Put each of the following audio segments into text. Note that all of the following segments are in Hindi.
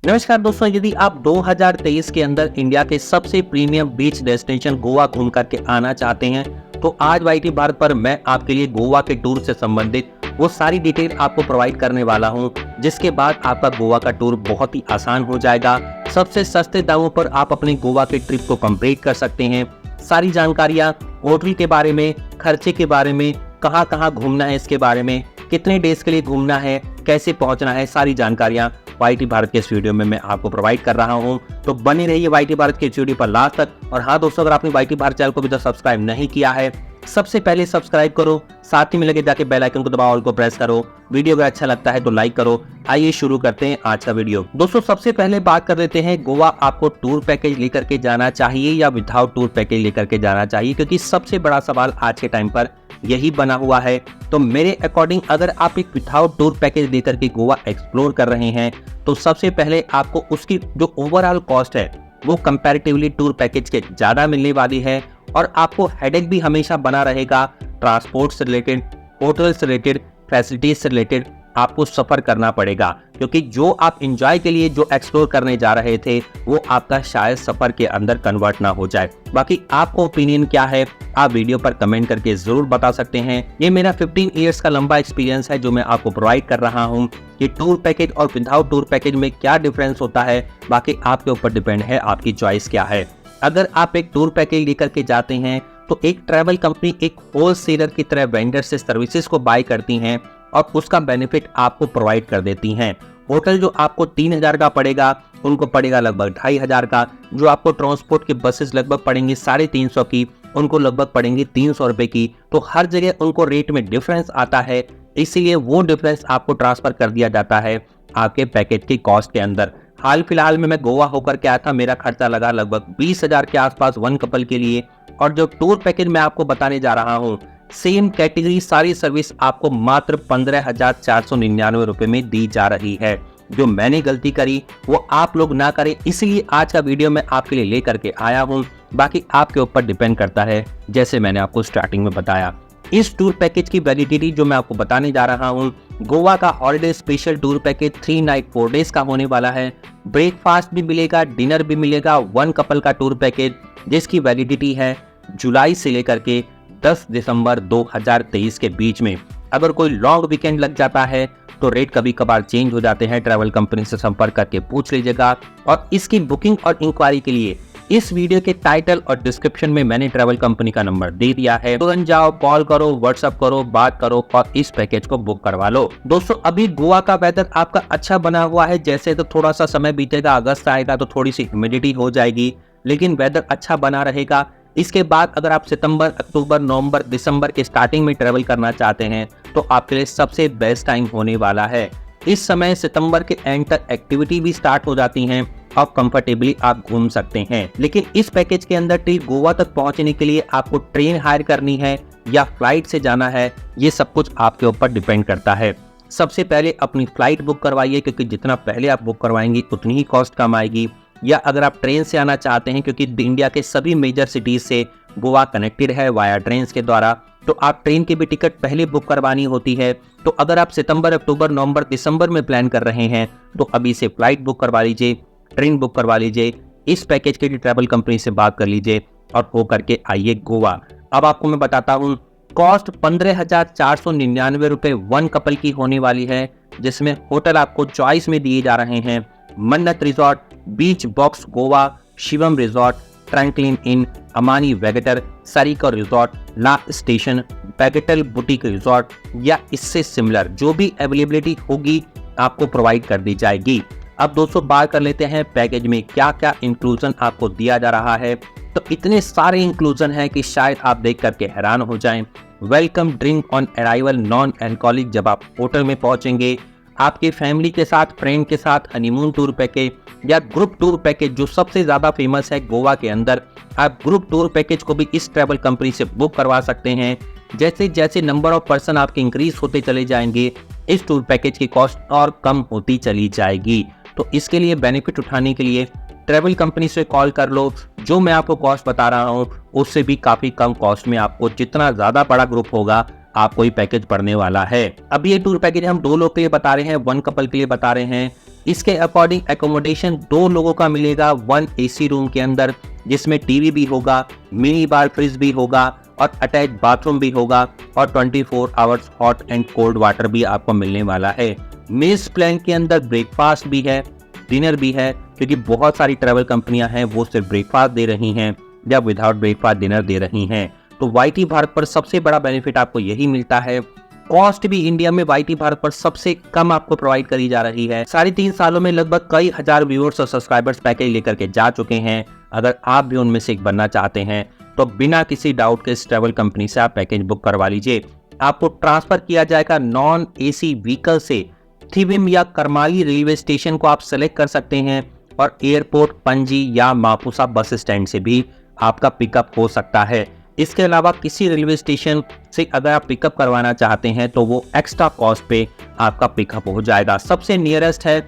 नमस्कार दोस्तों, यदि आप 2023 के अंदर इंडिया के सबसे प्रीमियम बीच डेस्टिनेशन गोवा घूम करके आना चाहते हैं तो आज वाईटी भारत पर मैं आपके लिए गोवा के टूर से संबंधित वो सारी डिटेल आपको प्रोवाइड करने वाला हूं, जिसके बाद आपका गोवा का टूर बहुत ही आसान हो जाएगा। सबसे सस्ते दामों पर आप अपने गोवा के ट्रिप को कंप्लीट कर सकते हैं। सारी जानकारियां होटल के बारे में, खर्चे के बारे में, कहाँ कहाँ घूमना है इसके बारे में, कितने डेज के लिए घूमना है, कैसे पहुंचना है, सारी जानकारियां वाईटी भारत के इस वीडियो में मैं आपको प्रोवाइड कर रहा हूं। तो बने रहिए वाईटी भारत के इस वीडियो पर लास्ट तक। और हाँ दोस्तों, अगर आपने वाईटी भारत चैनल को अभी तक सब्सक्राइब नहीं किया है, सबसे पहले सब्सक्राइब करो, साथ ही में लगे जाके बेल आइकन को दबाओ, ऑल को प्रेस करो। वीडियो अगर अच्छा लगता है तो लाइक करो। आइए शुरू करते हैं आज का वीडियो। दोस्तों सबसे पहले बात कर लेते हैं, गोवा आपको टूर पैकेज लेकर के जाना चाहिए या विदाउट टूर पैकेज लेकर के जाना चाहिए, क्योंकि सबसे बड़ा सवाल आज के टाइम पर यही बना हुआ है। तो मेरे अकॉर्डिंग अगर आप एक विदाउट टूर पैकेज लेकर के गोवा एक्सप्लोर कर रहे हैं तो सबसे पहले आपको उसकी जो ओवरऑल कॉस्ट है वो कंपैरेटिवली टूर पैकेज के ज़्यादा मिलने वाली है, और आपको हेडेक भी हमेशा बना रहेगा। ट्रांसपोर्ट से रिलेटेड, होटल से रिलेटेड, फैसिलिटीज से रिलेटेड आपको सफ़र करना पड़ेगा, क्योंकि जो आप इंजॉय के लिए जो एक्सप्लोर करने जा रहे थे वो आपका शायद सफ़र के अंदर कन्वर्ट ना हो जाए। बाकी आपको ओपिनियन क्या है आप वीडियो पर कमेंट करके ज़रूर बता सकते हैं। ये मेरा 15 ईयर्स का लंबा एक्सपीरियंस है जो मैं आपको प्रोवाइड कर रहा हूँ कि टूर पैकेज और विदाउट टूर पैकेज में क्या डिफरेंस होता है। बाकी आपके ऊपर डिपेंड है आपकी चॉइस क्या है। अगर आप एक टूर पैकेज लेकर के जाते हैं तो एक ट्रैवल कंपनी एक होलसेलर की तरह वेंडर से सर्विसेज को बाय करती हैं और उसका बेनिफिट आपको प्रोवाइड कर देती हैं। होटल जो आपको 3000 का पड़ेगा उनको पड़ेगा लगभग 2500 का। जो आपको ट्रांसपोर्ट की बसेस लगभग पड़ेंगी 350 की, उनको लगभग पड़ेंगी 300 रुपए की। तो हर जगह उनको रेट में डिफरेंस आता है, इसीलिए वो डिफरेंस आपको ट्रांसफर कर दिया जाता है आपके पैकेज की कॉस्ट के अंदर। हाल फिलहाल में मैं गोवा होकर के आया था, मेरा खर्चा लगा लगभग 20,000 के आसपास वन कपल के लिए। और जो टूर पैकेज मैं आपको बताने जा रहा हूँ, सेम कैटेगरी सारी सर्विस आपको मात्र 15,499 रुपए में दी जा रही है। जो मैंने गलती करी वो आप लोग ना करें, इसलिए आज का वीडियो मैं आपके लिए लेकर के आया हूँ। बाकी आपके ऊपर डिपेंड करता है, जैसे मैंने आपको स्टार्टिंग में बताया। इस टूर पैकेज की वैलिडिटी जो मैं आपको बताने जा रहा हूँ, गोवा का holiday special tour package 3 night 4 days का होने वाला है। ब्रेकफास्ट भी मिलेगा, डिनर भी मिलेगा। वन कपल का टूर पैकेज जिसकी वैलिडिटी है जुलाई से लेकर के 10 दिसंबर 2023 के बीच में। अगर कोई लॉन्ग वीकेंड लग जाता है तो रेट कभी कभार चेंज हो जाते हैं। ट्रैवल कंपनी से संपर्क करके पूछ लीजिएगा। और इसकी बुकिंग और इंक्वायरी के लिए इस वीडियो के टाइटल और डिस्क्रिप्शन में मैंने ट्रैवल कंपनी का नंबर दे दिया है। तुरंत जाओ, कॉल करो, व्हाट्सएप करो, बात करो और इस पैकेज को बुक करवा लो। दोस्तों अभी गोवा का वेदर आपका अच्छा बना हुआ है, जैसे तो थोड़ा सा समय बीतेगा, अगस्त आएगा तो थोड़ी सी ह्यूमिडिटी हो जाएगी, लेकिन वेदर अच्छा बना रहेगा। इसके बाद अगर आप सितंबर, अक्टूबर, नवंबर, दिसंबर के स्टार्टिंग में ट्रैवल करना चाहते हैं तो आपके लिए सबसे बेस्ट टाइम होने वाला है। इस समय सितंबर के एंड तक एक्टिविटी भी स्टार्ट हो जाती हैं और कंफर्टेबली आप घूम सकते हैं। लेकिन इस पैकेज के अंदर टिल गोवा तक पहुंचने के लिए आपको ट्रेन हायर करनी है या फ्लाइट से जाना है, ये सब कुछ आपके ऊपर डिपेंड करता है। सबसे पहले अपनी फ्लाइट बुक करवाइए, क्योंकि जितना पहले आप बुक करवाएंगे उतनी ही कॉस्ट कम आएगी। या अगर आप ट्रेन से आना चाहते हैं, क्योंकि इंडिया के सभी मेजर सिटीज से गोवा कनेक्टेड है वाया ट्रेन के द्वारा, तो आप ट्रेन की भी टिकट पहले बुक करवानी होती है। तो अगर आप सितंबर, अक्टूबर, नवंबर, दिसंबर में प्लान कर रहे हैं तो अभी से फ्लाइट बुक करवा लीजिए, ट्रेन बुक करवा लीजिए, इस पैकेज के लिए ट्रैवल कंपनी से बात कर लीजिए और हो करके आइए गोवा। अब आपको मैं बताता हूँ, कॉस्ट 15,499 रुपए वन कपल की होने वाली है, जिसमें होटल आपको चॉइस में दिए जा रहे हैं Mannat resort, beach box Goa, Shivam resort, Franklin Inn, Amani Vagator, Sarika resort, la station, Vagator boutique resort या इससे सिमिलर जो भी अवेलेबिलिटी होगी आपको प्रोवाइड कर दी जाएगी। अब दोस्तों बात कर लेते हैं पैकेज में क्या क्या इंक्लूजन आपको दिया जा रहा है। तो इतने सारे इंक्लूजन हैं कि शायद आप देख करके हैरान हो जाएं। Welcome drink on arrival, non alcoholic जब आप होटल में पहुंचेंगे, आपके फैमिली के साथ, फ्रेंड के साथ हनीमून टूर पैकेज या ग्रुप टूर पैकेज जो सबसे ज़्यादा फेमस है गोवा के अंदर, आप ग्रुप टूर पैकेज को भी इस ट्रैवल कंपनी से बुक करवा सकते हैं। जैसे जैसे नंबर ऑफ पर्सन आपके इंक्रीज होते चले जाएंगे, इस टूर पैकेज की कॉस्ट और कम होती चली जाएगी। तो इसके लिए बेनिफिट उठाने के लिए ट्रैवल कंपनी से कॉल कर लो। जो मैं आपको कॉस्ट बता रहा हूँ उससे भी काफ़ी कम कॉस्ट में आपको, जितना ज़्यादा बड़ा ग्रुप होगा आपको ये पैकेज पड़ने वाला है। अब ये टूर पैकेज हम 2 लोग के लिए बता रहे हैं, वन कपल के लिए बता रहे हैं। इसके अकॉर्डिंग एकोमोडेशन 2 लोगों का मिलेगा 1 AC रूम के अंदर, जिसमें टीवी भी होगा, मिनी बार फ्रिज भी होगा और अटैच बाथरूम भी होगा और 24 hours hot and cold water भी आपको मिलने वाला है। मेस प्लान के अंदर ब्रेकफास्ट भी है, डिनर भी है, क्योंकि बहुत सारी ट्रैवल कंपनियां हैं वो सिर्फ ब्रेकफास्ट दे रही हैं या विदाउट ब्रेकफास्ट डिनर दे रही हैं। तो वाईटी भारत पर सबसे बड़ा बेनिफिट आपको यही मिलता है। कॉस्ट भी इंडिया में वाईटी भारत पर सबसे कम आपको प्रोवाइड करी जा रही है। 3.5 सालों में लगभग कई हजार व्यूअर्स और सब्सक्राइबर्स पैकेज लेकर के जा चुके हैं। अगर आप भी उनमें से एक बनना चाहते हैं तो बिना किसी डाउट के इस ट्रैवल कंपनी से आप पैकेज बुक करवा लीजिए। आपको ट्रांसफर किया जाएगा नॉन AC व्हीकल से। थिविम या करमाली रेलवे स्टेशन को आप सेलेक्ट कर सकते हैं और एयरपोर्ट, पणजी या मापुसा बस स्टैंड से भी आपका पिकअप हो सकता है। इसके अलावा किसी रेलवे स्टेशन से अगर आप पिकअप करवाना चाहते हैं तो वो एक्स्ट्रा कॉस्ट पे आपका पिकअप हो जाएगा। सबसे नियरेस्ट है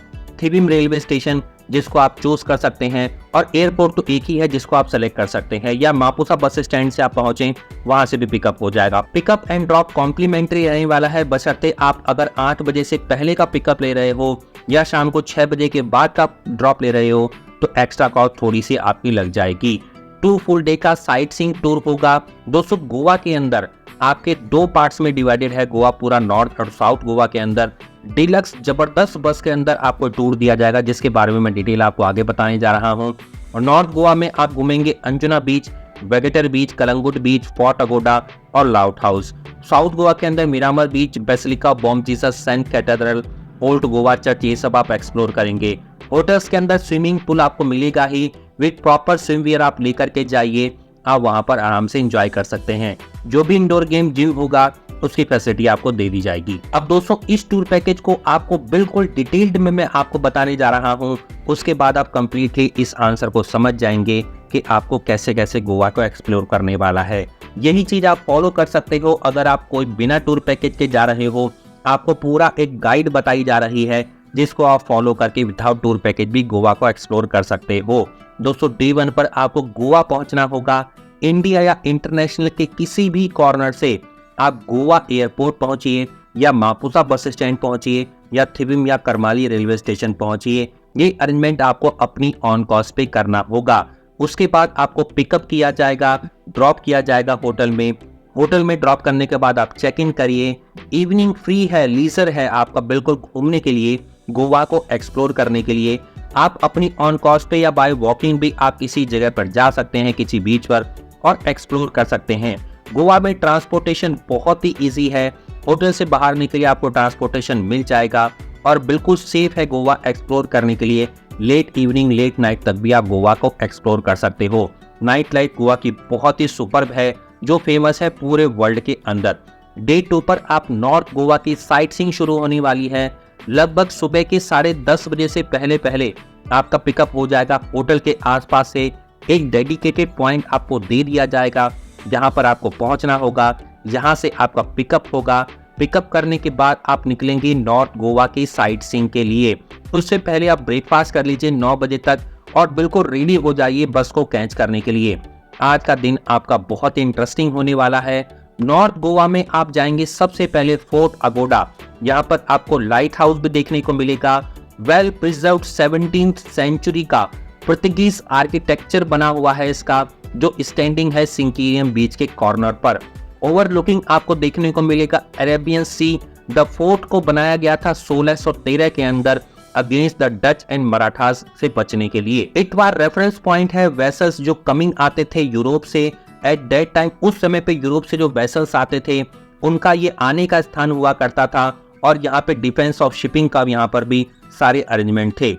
थिविम रेलवे स्टेशन, जिसको आप चूज कर सकते हैं, और एयरपोर्ट तो एक ही है जिसको आप सेलेक्ट कर सकते हैं, या मापुसा बस स्टैंड से आप पहुंचे वहां से भी पिकअप हो जाएगा। पिकअप एंड ड्रॉप कॉम्प्लीमेंट्री रहने वाला है, बशर्ते आप अगर 8 बजे से पहले का पिकअप ले रहे हो या शाम को 6 बजे के बाद का ड्रॉप ले रहे हो तो एक्स्ट्रा कॉस्ट थोड़ी सी आपकी लग जाएगी। 2 फुल डे का साइट सीइंग टूर होगा। दोस्तों, गोवा के अंदर आपके 2 पार्ट्स में डिवाइडेड है। गोवा पूरा नॉर्थ और साउथ गोवा के अंदर डिलक्स जबरदस्त बस के अंदर आपको टूर दिया जाएगा, जिसके बारे में मैं डिटेल आपको आगे बताने जा रहा हूं। और नॉर्थ गोवा में आप घूमेंगे Anjuna beach, Vagator beach, Calangute beach, fort Aguada और लाउट हाउस। साउथ गोवा के अंदर Miramar beach, basilica Bom Jesus, Saint cathedral, old Goa church, ये सब आप एक्सप्लोर करेंगे। होटल्स के अंदर स्विमिंग पूल आपको मिलेगा ही, विद प्रॉपर स्विमवियर आप लेकर के जाइए, आप वहां पर आराम से एंजॉय कर सकते हैं। जो भी इंडोर गेम जिम होगा उसकी फैसिलिटी आपको दे दी जाएगी। अब दोस्तों, इस टूर पैकेज को आपको बिल्कुल डिटेल्ड में मैं आपको बताने जा रहा हूं, उसके बाद आप कंप्लीटली इस आंसर को समझ जाएंगे कि आपको कैसे कैसे गोवा को एक्सप्लोर करने वाला है। यही चीज आप फॉलो कर सकते हो अगर आप कोई बिना टूर पैकेज के जा रहे हो। आपको पूरा एक गाइड बताई जा रही है जिसको आप फॉलो करके विदाउट टूर पैकेज भी गोवा को एक्सप्लोर कर सकते हो। दोस्तों, डे 1 पर आपको गोवा पहुंचना होगा। इंडिया या इंटरनेशनल के किसी भी कॉर्नर से आप गोवा एयरपोर्ट पहुंचिए या मापुसा बस स्टैंड पहुंचिए या थिविम या करमाली रेलवे स्टेशन पहुंचिए। ये अरेंजमेंट आपको अपनी ऑन कॉस्ट पे करना होगा। उसके बाद आपको पिकअप किया जाएगा, ड्रॉप किया जाएगा होटल में। होटल में ड्रॉप करने के बाद आप चेक इन करिए। इवनिंग फ्री है, लीजर है आपका बिल्कुल घूमने के लिए, गोवा को एक्सप्लोर करने के लिए। आप अपनी ऑन कॉस्ट पे या बाय वॉकिंग भी आप किसी जगह पर जा सकते हैं, किसी बीच पर, और एक्सप्लोर कर सकते हैं। गोवा में ट्रांसपोर्टेशन बहुत ही इजी है। होटल से बाहर निकलिए आपको ट्रांसपोर्टेशन मिल जाएगा और बिल्कुल सेफ है गोवा एक्सप्लोर करने के लिए। लेट इवनिंग, लेट नाइट तक भी आप गोवा को एक्सप्लोर कर सकते हो। नाइट लाइफ गोवा की बहुत ही सुपर्ब है, जो फेमस है पूरे वर्ल्ड के अंदर। डे 2 पर आप नॉर्थ गोवा की साइट सीइंग शुरू होने वाली है। लगभग सुबह के 10:30 बजे से पहले पहले आपका पिकअप हो जाएगा। होटल के आसपास से एक डेडिकेटेड पॉइंट आपको दे दिया जाएगा जहां पर आपको पहुंचना होगा। यहां से आपका पिकअप होगा। पिकअप करने के बाद आप निकलेंगे नॉर्थ गोवा की साइट सीइंग के लिए। उससे पहले आप ब्रेकफास्ट कर लीजिए 9 बजे तक और बिल्कुल रेडी हो जाइए बस को कैच करने के लिए। आज का दिन आपका बहुत ही इंटरेस्टिंग होने वाला है। नॉर्थ गोवा में आप जाएंगे सबसे पहले फोर्ट अगोडा। यहाँ पर आपको लाइट हाउस भी देखने को मिलेगा। वेल प्रिजर्व्ड 17th सेंचुरी का पोर्तुगीज आर्किटेक्चर बना हुआ है इसका, जो स्टैंडिंग है सिंकीरियम बीच के कॉर्नर पर। ओवरलुकिंग आपको देखने को मिलेगा अरेबियन सी। द फोर्ट को बनाया गया था 1613 के अंदर against the Dutch and Marathas से बचने के लिए। एक बार रेफरेंस पॉइंट है वेसल्स जो कमिंग आते थे यूरोप से। एट दैट टाइम, उस समय पे यूरोप से जो वेसल्स आते थे उनका ये आने का स्थान हुआ करता था और यहाँ पे डिफेंस ऑफ शिपिंग का यहाँ पर भी सारे अरेंजमेंट थे।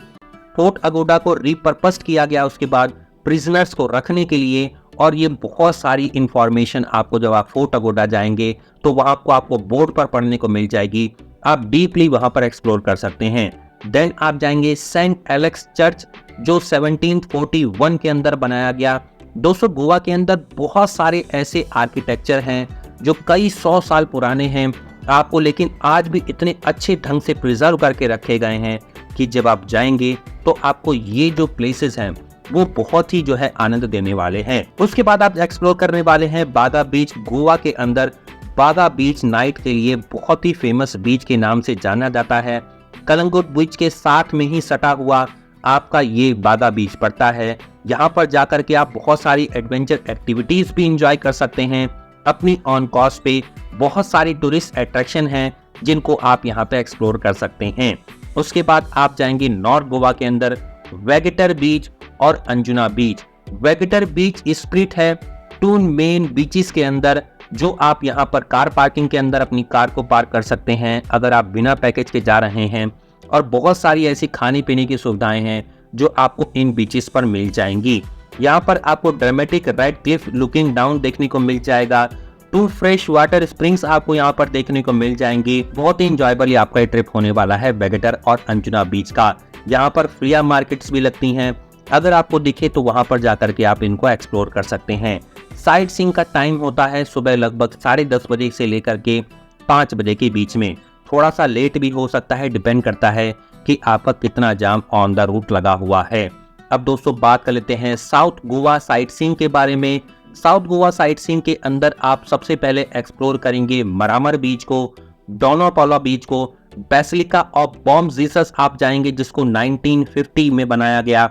फोर्ट अगोडा को रिपर्पस्ड किया गया उसके बाद प्रिजनर्स को रखने के लिए, और ये बहुत सारी इंफॉर्मेशन आपको जब आप फोर्ट अगोडा जाएंगे तो वहां को आपको बोर्ड पर पढ़ने को मिल जाएगी। आप डीपली वहां पर एक्सप्लोर कर सकते हैं। देन आप जाएंगे सेंट एलेक्स चर्च, जो 1741 के अंदर बनाया गया। दोस्तों, गोवा के अंदर बहुत सारे ऐसे आर्किटेक्चर हैं जो कई 100 साल पुराने हैं आपको, लेकिन आज भी इतने अच्छे ढंग से प्रिजर्व करके रखे गए हैं कि जब आप जाएंगे तो आपको ये जो प्लेसेस हैं वो बहुत ही जो है आनंद देने वाले हैं। उसके बाद आप एक्सप्लोर करने वाले हैं बागा बीच। गोवा के अंदर बागा बीच नाइट के लिए बहुत ही फेमस बीच के नाम से जाना जाता है। कलंगुट बीच के साथ में ही सटा हुआ आपका ये बागा बीच पड़ता है। यहाँ पर जाकर के आप बहुत सारी एडवेंचर एक्टिविटीज भी इंजॉय कर सकते हैं अपनी ऑन कॉस्ट पे। बहुत सारी टूरिस्ट अट्रैक्शन हैं जिनको आप यहाँ पे एक्सप्लोर कर सकते हैं। उसके बाद आप जाएंगे नॉर्थ गोवा के अंदर वेगेटर बीच और अंजुना बीच। वेगेटर बीच स्प्लिट है 2 मेन बीचेस के अंदर, जो आप यहाँ पर कार पार्किंग के अंदर अपनी कार को पार्क कर सकते हैं अगर आप बिना पैकेज के जा रहे हैं। और बहुत सारी ऐसी खाने पीने की सुविधाएं हैं जो आपको इन बीचेस पर मिल जाएंगी। यहाँ पर आपको dramatic red Cliff looking down देखने को मिल जाएगा। 2 फ्रेश वाटर स्प्रिंग्स आपको यहाँ पर देखने को मिल जाएंगी। बहुत ही इंजॉयबल आपका ये ट्रिप होने वाला है वेगेटर और अंजुना बीच का। यहाँ पर फ्री मार्केट्स भी लगती हैं, अगर आपको दिखे तो वहां पर जाकर के आप इनको एक्सप्लोर कर सकते हैं। साइट सीइंग का टाइम होता है सुबह लगभग 10:30 बजे से लेकर के 5 बजे के बीच में। थोड़ा सा लेट भी हो सकता है, डिपेंड करता है कि आपका कितना जाम ऑन द रूट लगा हुआ है। अब दोस्तों बात कर लेते हैं साउथ गोवा साइट सीइंग के बारे में। साउथ गोवा साइट सीइंग के अंदर आप सबसे पहले एक्सप्लोर करेंगे मरामर बीच को, डोनापाउला बीच को, बेसिलिका ऑफ बॉम जीसस आप जाएंगे जिसको 1950 में बनाया गया।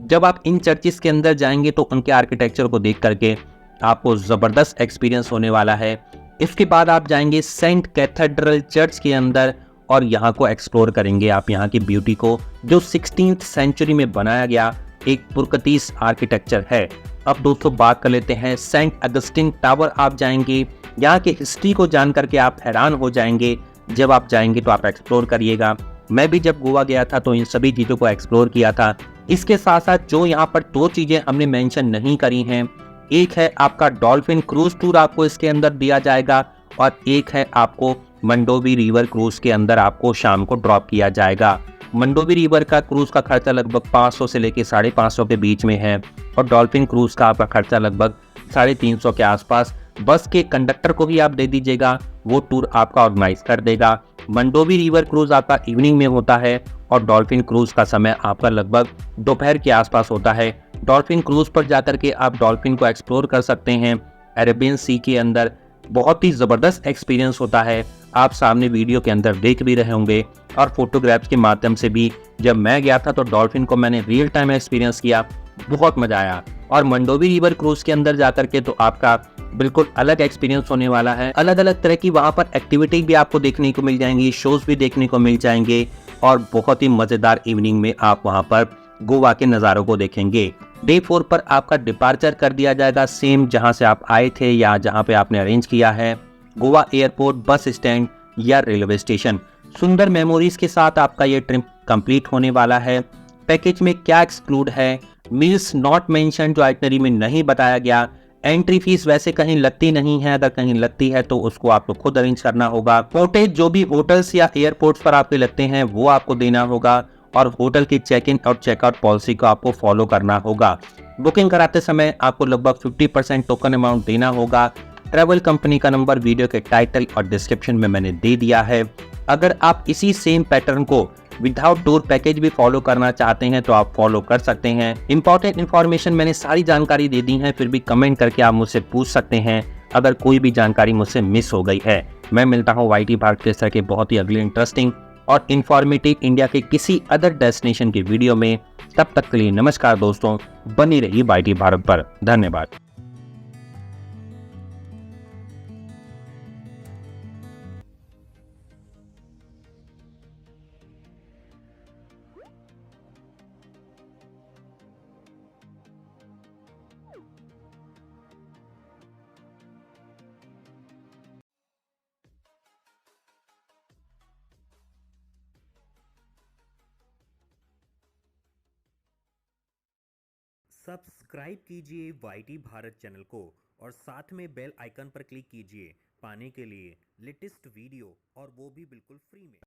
जब आप इन चर्चिस के अंदर जाएंगे तो उनके आर्किटेक्चर को देख करके आपको जबरदस्त एक्सपीरियंस होने वाला है। इसके बाद आप जाएंगे सेंट कैथेड्रल चर्च के अंदर और यहाँ को एक्सप्लोर करेंगे आप यहाँ की ब्यूटी को, जो 16th सेंचुरी में बनाया गया एक पुरकतीस आर्किटेक्चर है। अब दोस्तों बात कर लेते हैं सेंट अगस्टिन टावर आप जाएंगे। यहाँ की हिस्ट्री को जान करके आप हैरान हो जाएंगे। जब आप जाएंगे तो आप एक्सप्लोर करिएगा। मैं भी जब गोवा गया था तो इन सभी चीज़ों को एक्सप्लोर किया था। इसके साथ साथ जो यहाँ पर 2 चीजें हमने मेंशन नहीं करी हैं, एक है आपका डॉल्फिन क्रूज टूर आपको इसके अंदर दिया जाएगा और एक है आपको मंडोवी रिवर क्रूज के अंदर आपको शाम को ड्रॉप किया जाएगा। मंडोवी रिवर का क्रूज का खर्चा लगभग 500 से लेके 550 के बीच में है और डॉल्फिन क्रूज का आपका खर्चा लगभग 350 के आसपास। बस के कंडक्टर को भी आप दे दीजिएगा, वो टूर आपका ऑर्गेनाइज कर देगा। मंडोवी रिवर क्रूज आपका इवनिंग में होता है और डॉल्फिन क्रूज का समय आपका लगभग दोपहर के आसपास होता है। डॉल्फिन क्रूज पर जाकर के आप डॉल्फिन को एक्सप्लोर कर सकते हैं अरेबियन सी के अंदर। बहुत ही ज़बरदस्त एक्सपीरियंस होता है, आप सामने वीडियो के अंदर देख भी रहे होंगे और फोटोग्राफ्स के माध्यम से भी। जब मैं गया था तो डॉल्फिन को मैंने रियल टाइम एक्सपीरियंस किया, बहुत मजा आया। और मंडोवी रिवर क्रूज के अंदर जाकर के तो आपका बिल्कुल अलग एक्सपीरियंस होने वाला है। अलग अलग तरह की वहाँ पर एक्टिविटी भी आपको देखने को मिल जाएंगी, शोज भी देखने को मिल जाएंगे और बहुत ही मज़ेदार इवनिंग में आप वहाँ पर गोवा के नज़ारों को देखेंगे। डे 4 पर आपका डिपार्चर कर दिया जाएगा सेम जहाँ से आप आए थे या जहाँ पे आपने अरेंज किया है, गोवा एयरपोर्ट, बस स्टैंड या रेलवे स्टेशन। सुंदर मेमोरीज के साथ आपका ये ट्रिप कंप्लीट होने वाला है। पैकेज में क्या एक्सक्लूड है, मील्स नॉट मेंशन जो आइटनरी में नहीं बताया गया। एंट्री फीस वैसे कहीं लगती नहीं है, अगर कहीं लगती है तो उसको आपको खुद अरेंज करना होगा। कॉटेज जो भी होटल्स या एयरपोर्ट्स पर आपके लगते हैं वो आपको देना होगा और होटल की चेक इन और चेकआउट पॉलिसी को आपको फॉलो करना होगा। बुकिंग कराते समय आपको लगभग 50% टोकन अमाउंट देना होगा। ट्रैवल कंपनी का नंबर वीडियो के टाइटल और डिस्क्रिप्शन में मैंने दे दिया है। अगर आप इसी सेम पैटर्न को विदाउट टूर पैकेज भी फॉलो करना चाहते हैं तो आप फॉलो कर सकते हैं। इंपॉर्टेंट इन्फॉर्मेशन मैंने सारी जानकारी दे दी है, फिर भी कमेंट करके आप मुझसे पूछ सकते हैं अगर कोई भी जानकारी मुझसे मिस हो गई है। मैं मिलता हूँ वाईटी भारत के इस तरह के बहुत ही अगले इंटरेस्टिंग और इन्फॉर्मेटिव इंडिया के किसी अदर डेस्टिनेशन की वीडियो में। तब तक के लिए नमस्कार दोस्तों, बनी रहिए वाईटी भारत पर। धन्यवाद। सब्सक्राइब कीजिए वाईटी भारत चैनल को और साथ में बेल आइकन पर क्लिक कीजिए पाने के लिए लेटेस्ट वीडियो, और वो भी बिल्कुल फ्री में।